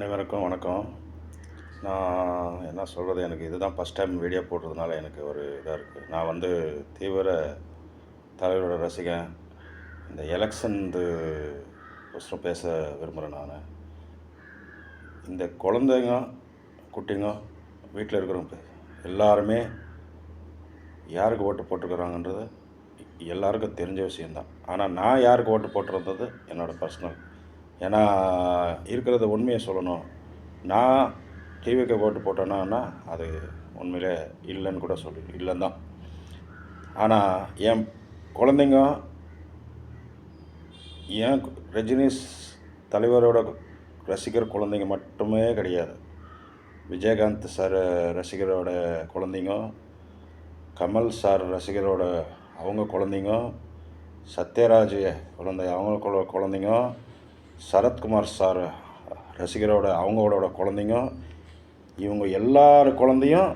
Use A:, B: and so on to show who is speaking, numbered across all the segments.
A: அனைவருக்கும் வணக்கம். நான் என்ன சொல்கிறது, எனக்கு இதுதான் ஃபஸ்ட் டைம் வீடியோ போடுறதுனால எனக்கு ஒரு இதாக இருக்குது. நான் தீவிர தலைவரோட ரசிகன். இந்த எலெக்ஷன்து கொசரம் பேச விரும்புகிறேன் நான். இந்த குழந்தைங்க, குட்டிங்க, வீட்டில் இருக்கிறவங்க எல்லாருமே யாருக்கு ஓட்டு போட்டிருக்கிறாங்கன்றது எல்லாருக்கும் தெரிஞ்ச விஷயந்தான். ஆனால் நான் யாருக்கு ஓட்டு போட்டிருந்தது என்னோடய பர்சனல். ஏன்னா இருக்கிறத உண்மையை சொல்லணும். நான் டிவிக்கு ஓட்டு போட்டேன்னா அது உண்மையிலே இல்லைன்னு கூட இல்லைன்னு தான். ஆனால் என் குழந்தைங்க ஏன் ரஜினிஸ் தலைவரோட ரசிகர் குழந்தைங்க மட்டுமே கிடையாது. விஜயகாந்த் சார் ரசிகரோட குழந்தைங்க, கமல் சார் ரசிகரோட அவங்க குழந்தைங்க, சத்யராஜ் அவங்களோட குழந்தைங்க, சரத்குமார் சார் ரசிகரோட அவங்களோட குழந்தைங்க, இவங்க எல்லார் குழந்தையும்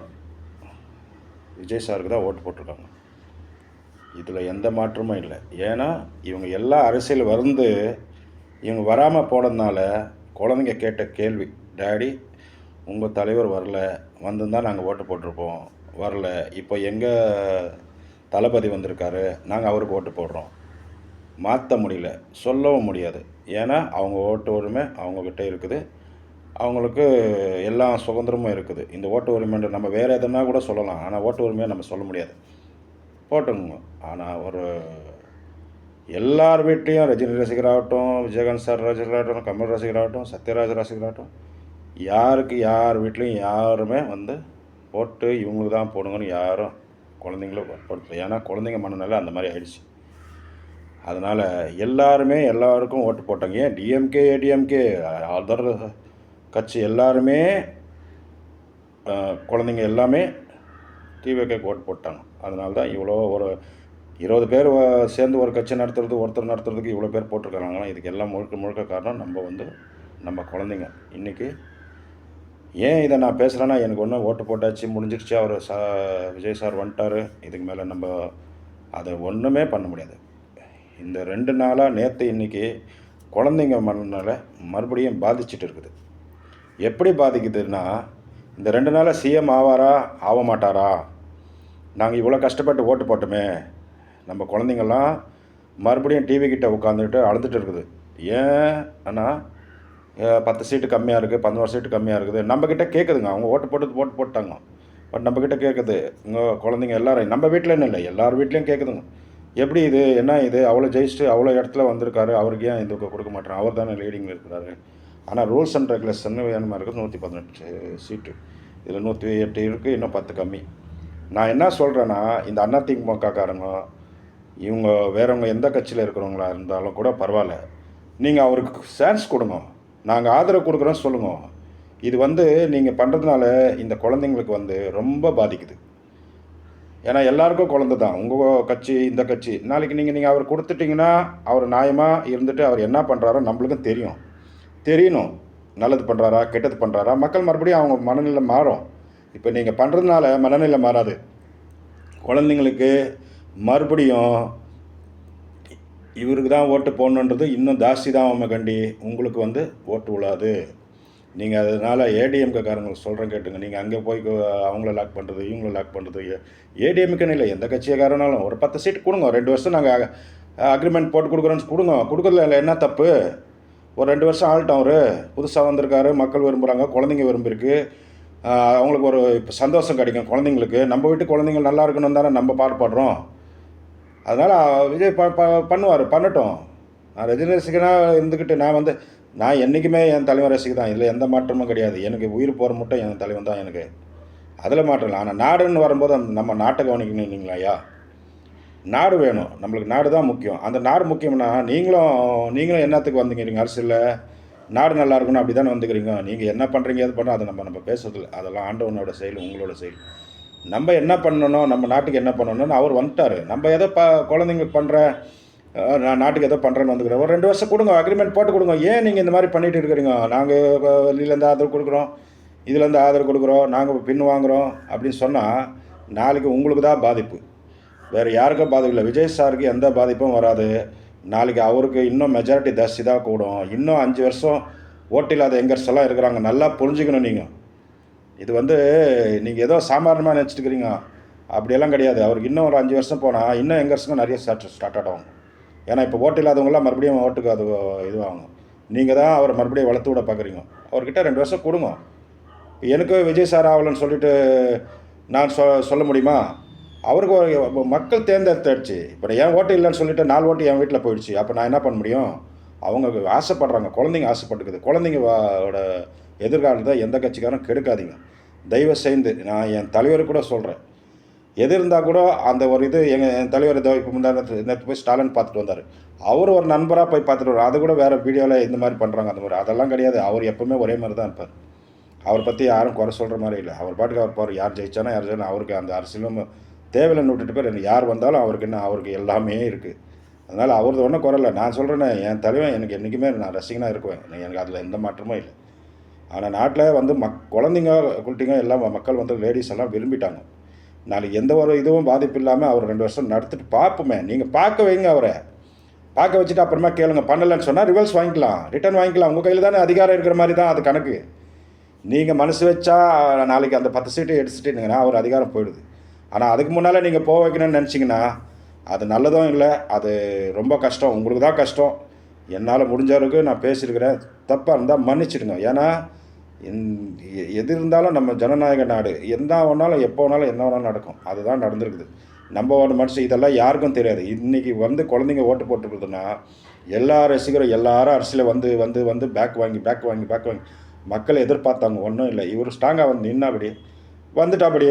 A: விஜய் சாருக்கு தான் ஓட்டு போட்டிருக்காங்க. இதில் எந்த மாற்றமும் இல்லை. ஏன்னா இவங்க எல்லா அரசியல் இவங்க வராமல் போனதுனால குழந்தைங்க கேட்ட கேள்வி, டேடி உங்கள் தலைவர் வரல, வந்திருந்தால் நாங்கள் ஓட்டு போட்டிருப்போம், வரல, இப்போ எங்கள் தளபதி வந்திருக்காரு, நாங்கள் அவருக்கு ஓட்டு போடுறோம். மாற்ற முடியல, சொல்லவும் முடியாது. ஏன்னா அவங்க ஓட்டு உரிமை அவங்கக்கிட்ட இருக்குது. அவங்களுக்கு எல்லா சுதந்திரமும் இருக்குது. இந்த ஓட்டு உரிமைன்ற நம்ம வேறு எதுனா கூட சொல்லலாம், ஆனால் ஓட்டு உரிமையை நம்ம சொல்ல முடியாது. போட்டுங்க. ஆனால் எல்லார் வீட்லேயும் ரஜினி ரசிகராகட்டும், விஜயகாந்த் சார் ரசிகராகட்டும், கமல் ரசிகராகட்டும், சத்யராஜ் ரசிகராகட்டும், யார் வீட்லேயும் யாருமே ஓட்டு இவங்களுக்கு தான் போடுங்கன்னு யாரும் குழந்தைங்களும் போட்டு. ஏன்னா குழந்தைங்க மனநிலை அந்த மாதிரி ஆயிடுச்சு. அதனால் எல்லாருக்கும் ஓட்டு போட்டாங்க. ஏன் டிஎம்கே, ஏடிஎம்கே, அதர் கட்சி எல்லாருமே குழந்தைங்க எல்லாமே டிவிகேக்கு ஓட்டு போட்டாங்க. அதனால தான் இவ்வளோ ஒரு 20 பேர் சேர்ந்து ஒரு கட்சி ஒருத்தர் நடத்துறதுக்கு இவ்வளோ பேர் போட்டிருக்காங்கன்னா இதுக்கு எல்லாம் முழுக்க காரணம் நம்ம குழந்தைங்க. இன்றைக்கி ஏன் இதை நான் பேசுகிறேன்னா, எனக்கு ஒன்றும் ஓட்டு போட்டாச்சு முடிஞ்சிடுச்சு, அவர் விஜய் சார் வந்துட்டார், இதுக்கு மேலே நம்ம அதை ஒன்றுமே பண்ண முடியாது. இந்த 2 நாளாக நேற்று இன்றைக்கி குழந்தைங்க மனநிலை மறுபடியும் பாதிச்சுட்டு இருக்குது. எப்படி பாதிக்குதுன்னா, இந்த 2 நாளாக சிஎம் ஆவாரா ஆக மாட்டாரா, நாங்கள் இவ்வளோ கஷ்டப்பட்டு ஓட்டு போட்டோமே, நம்ம குழந்தைங்கள்லாம் மறுபடியும் டிவி கிட்ட உட்காந்துக்கிட்டு அழுதுட்டு இருக்குது. ஏன் ஆனால் 10 சீட்டு கம்மியாக இருக்குது, 11 சீட்டு கம்மியாக இருக்குது, நம்மக்கிட்ட கேட்குதுங்க. அவங்க ஓட்டு போட்டாங்க, பட் நம்மக்கிட்ட கேட்குது. உங்கள் குழந்தைங்க எல்லோரும் நம்ம வீட்டிலன்னு இல்லை, எல்லார் வீட்லேயும் கேட்குதுங்க. எப்படி இது, என்ன இது, அவ்வளோ ஜெயிச்சுட்டு அவ்வளோ இடத்துல வந்திருக்காரு, அவருக்கு ஏன் இதுக்கு கொடுக்க மாட்டேறான், அவர் தானே லீடிங்கில் இருக்கிறாரு. ஆனால் ரூல்ஸ் அண்ட் ரெகுலேஷன் வேணுமா இருக்குது. 118 சீட்டு, இதில் 108 இருக்குது, இன்னும் 10 கம்மி. நான் என்ன சொல்கிறேன்னா, இந்த அதிமுககாரங்க இவங்க வேறவங்க எந்த கட்சியில் இருக்கிறவங்களா இருந்தாலும் கூட பரவாயில்ல, நீங்கள் அவருக்கு சான்ஸ் கொடுங்க, நாங்கள் ஆதரவு கொடுக்குறோன்னு சொல்லுங்க. இது நீங்கள் பண்ணுறதுனால இந்த குழந்தைங்களுக்கு ரொம்ப பாதிக்குது. ஏன்னா எல்லாருக்கும் குழந்தை தான், உங்கள் கட்சி இந்த கட்சி. நாளைக்கு நீங்கள் அவர் கொடுத்துட்டிங்கன்னா அவர் நியாயமாக இருந்துட்டு அவர் என்ன பண்ணுறாரோ நம்மளுக்கும் தெரியணும். நல்லது பண்ணுறாரா கெட்டது பண்ணுறாரா, மக்கள் மறுபடியும் அவங்க மனநிலை மாறும். இப்போ நீங்கள் பண்ணுறதுனால மனநிலை மாறாது. குழந்தைங்களுக்கு மறுபடியும் இவருக்கு தான் ஓட்டு போடணுன்றது இன்னும் ஜாஸ்தி தான் அவங்க கண்டி உங்களுக்கு ஓட்டு விழாது. நீங்கள் அதனால் ஏடிஎம்கேக்காரங்களுக்கு சொல்கிறேன் கேட்டுங்க. நீங்கள் அங்கே போய் அவங்கள லாக் பண்ணுறது, இவங்கள லாக் பண்ணுறது, ஏடிஎம்கேன்னு இல்லை, எந்த கட்சியக்காரனாலும் ஒரு 10 சீட்டு கொடுங்க. 2 வருஷம் நாங்கள் அக்ரிமெண்ட் போட்டு கொடுக்குறோன்னு கொடுக்குறதுல இல்லை, என்ன தப்பு? ஒரு 2 வருஷம் ஆள்ட்டோம், அவர் புதுசாக வந்திருக்காரு, மக்கள் விரும்புகிறாங்க, குழந்தைங்க விரும்பிருக்கு, அவங்களுக்கு ஒரு சந்தோஷம் கிடைக்கும். குழந்தைங்களுக்கு நம்ம வீட்டு குழந்தைங்க நல்லா இருக்கணும் தானே நம்ம பாடுபடுறோம். அதனால் விஜய் பண்ணட்டும். நான் ரஜினி ரசிகனாக இருந்துக்கிட்டு நான் என்றைக்குமே என் தலைவன் ரசிக்க தான், இதில் எந்த மாற்றமும் கிடையாது. எனக்கு உயிர் போகிற மட்டும் என் தலைவன் தான் எனக்கு, அதில் மாற்றம் இல்லை. ஆனால் நாடுன்னு வரும்போது நம்ம நாட்டை கவனிக்கணும் இல்லைங்களா ஐயா? நாடு வேணும், நம்மளுக்கு நாடு தான் முக்கியம். அந்த நாடு முக்கியம்னா நீங்களும் என்னத்துக்கு வந்துக்கிறீங்க அரசியலில்? நாடு நல்லா இருக்கணும் அப்படி தானே வந்துக்கிறீங்க. நீங்கள் என்ன பண்ணுறீங்க எது பண்ணுறோம் அதை நம்ம பேசுறதில்ல, அதெல்லாம் ஆண்டவனோட செயல், உங்களோட செயல். நம்ம என்ன பண்ணணும், நம்ம நாட்டுக்கு என்ன பண்ணணும்னு அவர் வந்துட்டார். நம்ம ஏதோ குழந்தைங்களுக்கு பண்ணுற, நான் நாட்டுக்கு ஏதோ பண்ணுறேன்னு வந்துக்கிறேன். ஒரு 2 வருஷம் கொடுங்க, அக்ரிமெண்ட் போட்டு கொடுங்க. ஏன் நீங்கள் இந்த மாதிரி பண்ணிகிட்டு இருக்கிறீங்க? நாங்கள் வெளியிலேருந்து ஆதரவு கொடுக்குறோம், இதுலேருந்து ஆதரவு கொடுக்குறோம், நாங்கள் பின் வாங்குகிறோம் அப்படின்னு சொன்னால் நாளைக்கு உங்களுக்கு தான் பாதிப்பு, வேறு யாருக்கும் பாதிப்பு இல்லை. விஜய் சாருக்கு எந்த பாதிப்பும் வராது. நாளைக்கு அவருக்கு இன்னும் மெஜாரிட்டி ஜாஸ்தி தான் கூடும். இன்னும் 5 வருஷம் ஓட்டு இல்லாத யங்கர்ஸ் எல்லாம் இருக்கிறாங்க. நல்லா புரிஞ்சுக்கணும் நீங்கள். இது வந்து நீங்கள் ஏதோ சாதாரணமாக நினச்சிட்டு இருக்கிறீங்க. அப்படியெல்லாம் கிடையாது. அவருக்கு இன்னும் ஒரு 5 வருஷம் போனால் இன்னும் யங்கர்ஸுங்க நிறைய ஸ்டார்ட் ஆகும். ஏன்னா இப்போ ஓட்டு இல்லாதவங்களாம் மறுபடியும் ஓட்டுக்கு அது இதுவாகும். நீங்கள் தான் அவரை மறுபடியும் வளர்த்து விட பார்க்குறீங்க. அவர்கிட்ட 2 வருஷம் கொடுங்க. எனக்கு விஜய் சார் ஆகலன்னு சொல்லிட்டு நான் சொல்ல முடியுமா? அவருக்கு மக்கள் தேர்ந்தெடுத்தாச்சு. இப்போ என் ஓட்டு இல்லைன்னு சொல்லிட்டு 4 ஓட்டு என் வீட்டில் போயிடுச்சு. அப்போ நான் என்ன பண்ண முடியும்? அவங்க ஆசைப்படுறாங்க, குழந்தைங்க ஆசைப்பட்டுக்குது. குழந்தைங்களோட எதிர்காலத்தை எந்த கட்சிக்காரும் கெடுக்காதீங்க. தயவு செய்து நான் என் தலைவருக்கு கூட சொல்கிறேன். எது இருந்தால் கூட அந்த ஒரு இது என் தலைவர் இப்போ நேற்று போய் ஸ்டாலின் பார்த்துட்டு வந்தார். அவர் ஒரு நண்பராக போய் பார்த்துட்டு வர்றார். அது கூட வேறு வீடியோவில் இந்த மாதிரி பண்ணுறாங்க. அந்த மாதிரி அதெல்லாம் கிடையாது. அவர் எப்போவுமே ஒரே மாதிரி தான் இருப்பார். அவரை பற்றி யாரும் குறை சொல்கிற மாதிரி இல்லை. அவர் பாட்டுக்கு அவர் போகிற யார் ஜெயிச்சானா யார் ஜெயிச்சா அவருக்கு அந்த அரசியலும் தேவையில்லைன்னு விட்டுட்டு போய் யார் வந்தாலும் அவருக்கு என்ன அவருக்கு எல்லாமே இருக்குது. அதனால் அவரது ஒன்றும் குறையில்லை. நான் சொல்கிறேன்னே என் தலைவன் எனக்கு என்றைக்குமே நான் ரசிகனாக இருக்குவேன். எனக்கு அதில் எந்த மாற்றமும் இல்லை. ஆனால் நாட்டில் வந்து குழந்தைங்க குட்டிங்க எல்லாம் மக்கள் வந்து லேடிஸ் எல்லாம் விரும்பிட்டாங்க. நாளைக்கு எந்த ஒரு இதுவும் பாதிப்பு இல்லாமல் அவர் 2 வருஷம் நடத்திட்டு பார்ப்போமே. நீங்கள் பார்க்க வைங்க அவரை. பார்க்க வச்சுட்டு அப்புறமா கேளுங்க. பண்ணலைன்னு சொன்னால் ரிவர்ஸ் வாங்கிக்கலாம், ரிட்டர்ன் வாங்கிக்கலாம். உங்கள் கையில் தானே அதிகாரம் இருக்கிற மாதிரி தான் அது கணக்கு. நீங்கள் மனசு வச்சா நாளைக்கு அந்த 10 சீட்டு எடுத்துட்டீங்கன்னா அவர் அதிகாரம் போயிடுது. ஆனால் அதுக்கு முன்னால் நீங்கள் போக வைக்கணும்னு நினச்சிங்கன்னா அது நல்லதும் இல்லை. அது ரொம்ப கஷ்டம். உங்களுக்கு தான் கஷ்டம். என்னால் முடிஞ்ச அளவுக்கு நான் பேசியிருக்கிறேன். தப்பாக இருந்தால் மன்னிச்சிடுங்க. ஏன்னா எது இருந்தாலும் நம்ம ஜனநாயக நாடு. என்ன வேணாலும் எப்போ வேணாலும் என்ன வேணாலும் நடக்கும். அதுதான் நடந்திருக்குது. நம்ம ஒரு மனுஷன் இதெல்லாம் யாருக்கும் தெரியாது. இன்றைக்கி வந்து குழந்தைங்க ஓட்டு போட்டுருக்குதுன்னா எல்லா ரசிகரும் எல்லாரும் அரசியலில் வந்து வந்து வந்து பேக் வாங்கி மக்கள் எதிர்பார்த்தாங்க. ஒன்றும் இல்லை. இவர் ஸ்ட்ராங்காக வந்து நின்னாபடி வந்துட்டாபடி.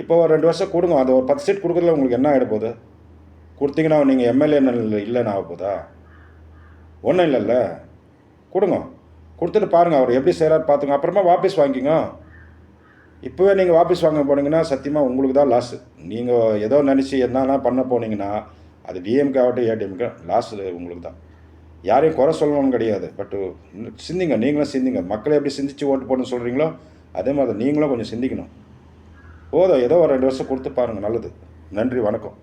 A: இப்போ ஒரு 2 வருஷம் கொடுங்க. அது ஒரு 10 சீட் கொடுக்குறதுல உங்களுக்கு என்ன ஆகிட போகுது? கொடுத்தீங்கன்னா நீங்கள் எம்எல்ஏ இல்லைன்னு ஆக போதா? ஒன்றும் இல்லைல்ல. கொடுங்க. கொடுத்துட்டு பாருங்கள் அவர் எப்படி செய்கிறார் பார்த்துங்க. அப்புறமா வாபஸ் வாங்கிங்க. இப்போவே நீங்கள் வாபஸ் வாங்க போனீங்கன்னா சத்தியமாக உங்களுக்கு தான் லாஸு. நீங்கள் ஏதோ நினச்சி என்னென்னா பண்ண போனீங்கன்னா அது டிஎம்கே ஆகட்டும் ஏடிஎம்கே லாஸ் உங்களுக்கு தான். யாரையும் குறை சொல்லணும்னு கிடையாது. பட்டு சிந்திங்க. நீங்களும் சிந்திங்க. மக்களை எப்படி சிந்திச்சு ஓட்டு போடணும்னு சொல்கிறீங்களோ அதே மாதிரி நீங்களும் கொஞ்சம் சிந்திக்கணும். போதும். ஏதோ ஒரு 2 வருஷம் கொடுத்து பாருங்கள். நல்லது. நன்றி. வணக்கம்.